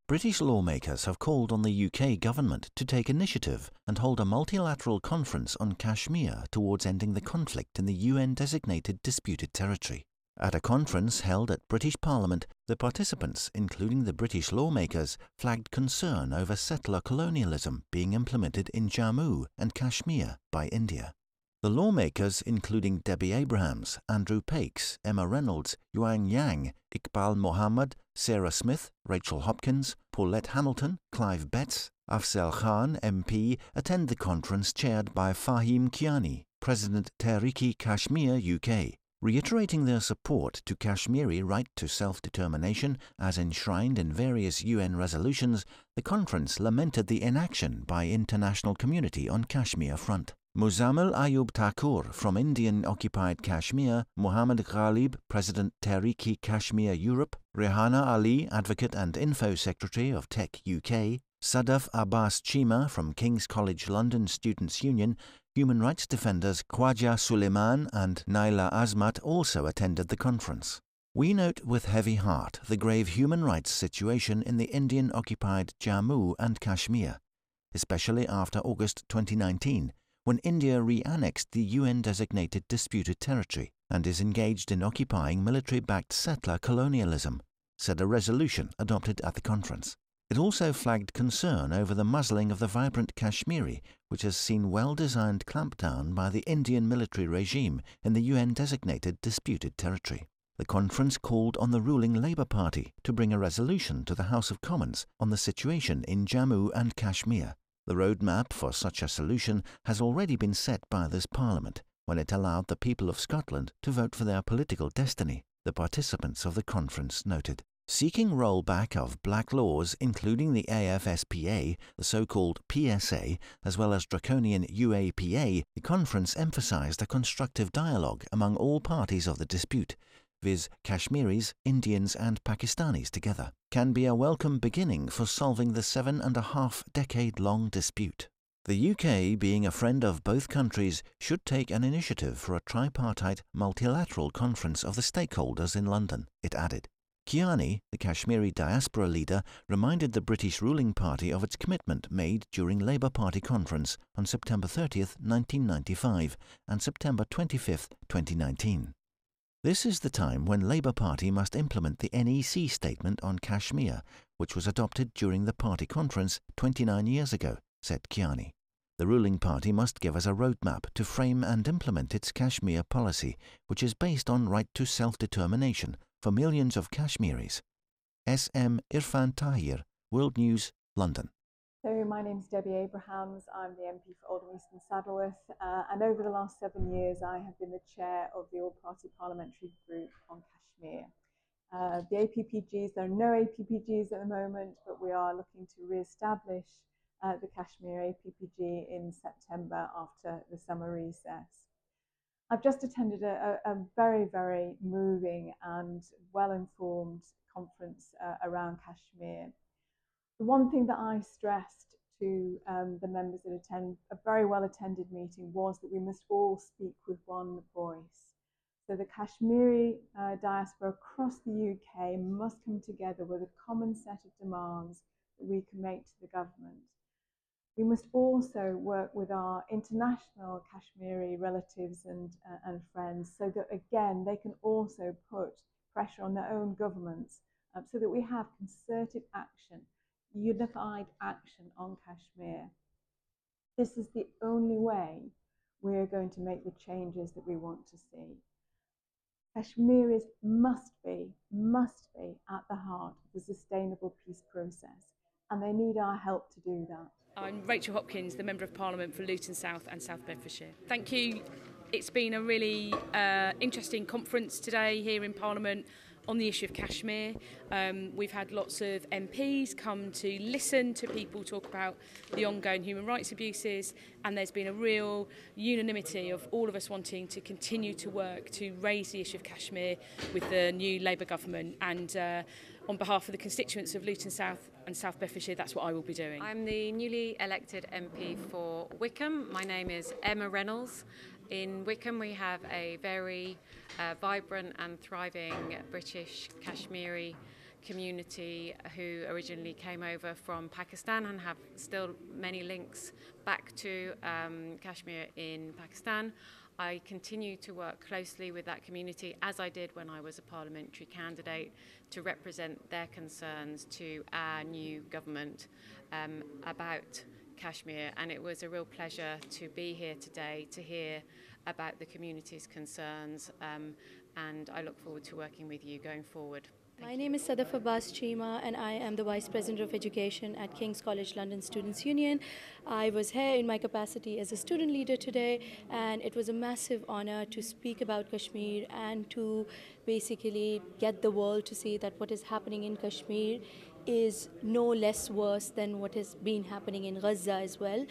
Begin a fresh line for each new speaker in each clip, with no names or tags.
British lawmakers have called on the UK government to take initiative and hold a multilateral conference on Kashmir towards ending the conflict in the UN-designated disputed territory. At a conference held at British Parliament, the participants, including the British lawmakers, flagged concern over settler colonialism being implemented in Jammu and Kashmir by India. The lawmakers, including Debbie Abrahams, Andrew Pakes, Emma Reynolds, Yuan, Iqbal Mohammed, Sarah Smith, Rachel Hopkins, Paulette Hamilton, Clive Afzal Khan, MP, attend the conference chaired by Fahim Kayani, President Tehreek-e-Kashmir, UK. Reiterating their support to Kashmiri right to self-determination as enshrined in various UN resolutions, the conference lamented the inaction by international community on Kashmir front. Muzammil Ayub Thakur from Indian-occupied Kashmir, Mohammed Ghalib, President Tehreek-e-Kashmir Europe, Rehana Ali, Advocate and Info Secretary of Tech UK, Sadaf Abbas Chima from King's College London Students' Union, human rights defenders Khwaja Suleiman and Naila Azmat also attended the conference. We note with heavy heart the grave human rights situation in the Indian-occupied Jammu and Kashmir, especially after August 2019, when India re-annexed the UN-designated disputed territory and is engaged in occupying military-backed settler colonialism, said a resolution adopted at the conference. It also flagged concern over the muzzling of the vibrant Kashmiri, which has seen well-designed clampdown by the Indian military regime in the UN-designated disputed territory. The conference called on the ruling Labour Party to bring a resolution to the House of Commons on the situation in Jammu and Kashmir. The roadmap for such a solution has already been set by this Parliament when it allowed the people of Scotland to vote for their political destiny, the participants of the conference noted. Seeking rollback of black laws, including the AFSPA, the so-called PSA, as well as draconian UAPA, the conference emphasised a constructive dialogue among all parties of the dispute, viz. Kashmiris, Indians and Pakistanis together, can be a welcome beginning for solving the 7.5-decade-long dispute. The UK, being a friend of both countries, should take an initiative for a tripartite multilateral conference of the stakeholders in London, it added. Kayani, the Kashmiri diaspora leader, reminded the British ruling party of its commitment made during Labour Party conference on September 30, 1995 and September 25, 2019. This is the time when Labour Party must implement the NEC statement on Kashmir, which was adopted during the party conference 29 years ago, said Kayani. The ruling party must give us a roadmap to frame and implement its Kashmir policy, which is based on right to self-determination for millions of Kashmiris. S.M. Irfan Tahir, World News, London.
So my name is Debbie Abrahams. I'm the MP for Oldham East and Saddleworth, and over the last 7 years I have been the chair of the All-Party Parliamentary Group on Kashmir. The APPGs, there are no APPGs at the moment, but we are looking to re-establish the Kashmir APPG in September after the summer recess. I've just attended a very, very moving and well-informed conference around Kashmir. The one thing that I stressed to the members that attend a very well-attended meeting was that we must all speak with one voice. So the Kashmiri diaspora across the UK must come together with a common set of demands that we can make to the government. We must also work with our international Kashmiri relatives and friends so that, again, they can also put pressure on their own governments so that we have concerted action, unified action on Kashmir. This is the only way we're going to make the changes that we want to see. Kashmiris must be at the heart of the sustainable peace process, and they need our help to do that.
I'm Rachel Hopkins, the Member of Parliament for Luton South and South Bedfordshire. Thank you. It's been a really interesting conference today here in Parliament on the issue of Kashmir. We've had lots of MPs come to listen to people talk about the ongoing human rights abuses, and there's been a real unanimity of all of us wanting to continue to work to raise the issue of Kashmir with the new Labour government. And on behalf of the constituents of Luton South and South Bedfordshire, that's what I will be doing.
I'm the newly elected MP for Wickham. My name is Emma Reynolds. In Wickham we have a very vibrant and thriving British Kashmiri community who originally came over from Pakistan and have still many links back to Kashmir in Pakistan. I continue to work closely with that community, as I did when I was a parliamentary candidate, to represent their concerns to our new government about Kashmir. And it was a real pleasure to be here today to hear about the community's concerns, and I look forward to working with you going forward.
My name is Sadaf Abbas Chima, and I am the Vice President of Education at King's College London Students' Union. I was here in my capacity as a student leader today, and it was a massive honor to speak about Kashmir and to basically get the world to see that what is happening in Kashmir is no less worse than what has been happening in Gaza as well.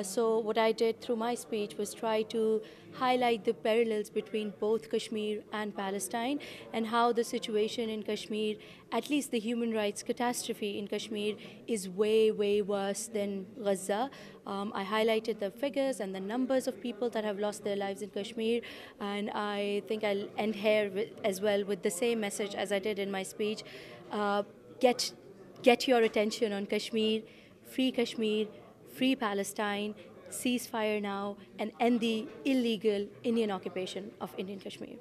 So what I did through my speech was try to highlight the parallels between both Kashmir and Palestine, and how the situation in Kashmir, at least the human rights catastrophe in Kashmir, is way, way worse than Gaza. I highlighted the figures and the numbers of people that have lost their lives in Kashmir, and I think I'll end here as well with the same message as I did in my speech. Get your attention on Kashmir, free Palestine, ceasefire now, and end the illegal Indian occupation of Indian Kashmir.